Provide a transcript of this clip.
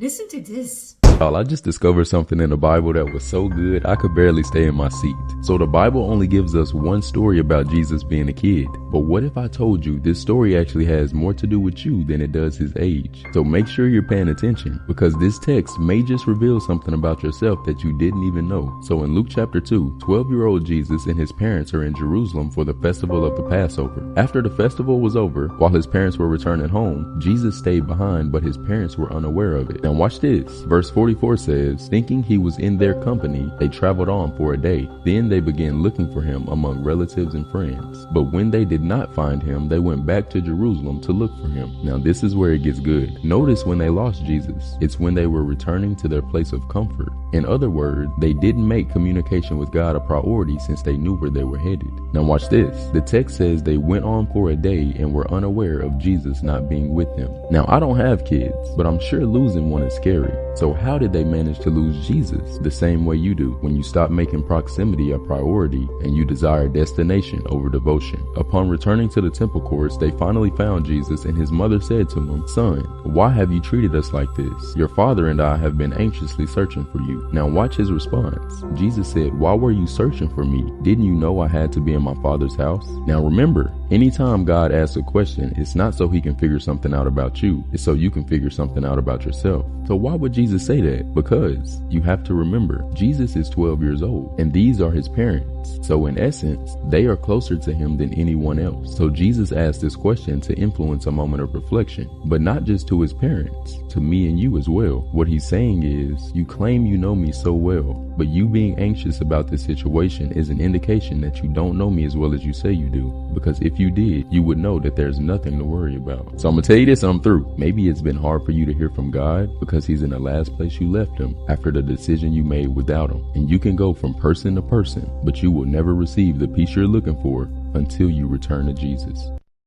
Listen to this. I just discovered something in the Bible that was so good I could barely stay in my seat. So the Bible only gives us one story about Jesus being a kid. But what if I told you this story actually has more to do with you than it does his age? So make sure you're paying attention, because this text may just reveal something about yourself that you didn't even know. So in Luke chapter 2, 12-year-old Jesus and his parents are in Jerusalem for the festival of the Passover. After the festival was over, while his parents were returning home, Jesus stayed behind, but his parents were unaware of it. Now watch this. Verse 44 says, thinking he was in their company, they traveled on for a day. Then they began looking for him among relatives and friends. But when they did not find him, they went back to Jerusalem to look for him. Now this is where it gets good. Notice when they lost Jesus, it's when they were returning to their place of comfort. In other words, they didn't make communication with God a priority since they knew where they were headed. Now watch this. The text says they went on for a day and were unaware of Jesus not being with them. Now I don't have kids, but I'm sure losing one is scary. So how did they manage to lose Jesus? The same way you do, when you stop making proximity a priority and you desire destination over devotion. Upon returning to the temple courts, they finally found Jesus, and his mother said to him, "Son, why have you treated us like this? Your father and I have been anxiously searching for you." Now watch his response. Jesus said, "Why were you searching for me? Didn't you know I had to be in my Father's house?" Now remember, anytime God asks a question, it's not so he can figure something out about you, it's so you can figure something out about yourself. So why would Jesus say that? Because you have to remember, Jesus is 12 years old, and these are his parents. So in essence, they are closer to him than anyone else. So Jesus asked this question to influence a moment of reflection, but not just to his parents, to me and you as well. What he's saying is, you claim you know me so well, but you being anxious about this situation is an indication that you don't know me as well as you say you do. Because if you did, you would know that there's nothing to worry about. So I'm gonna tell you this, I'm through. Maybe it's been hard for you to hear from God because he's in the last place you left him after the decision you made without him. And you can go from person to person, but you will never receive the peace you're looking for until you return to Jesus.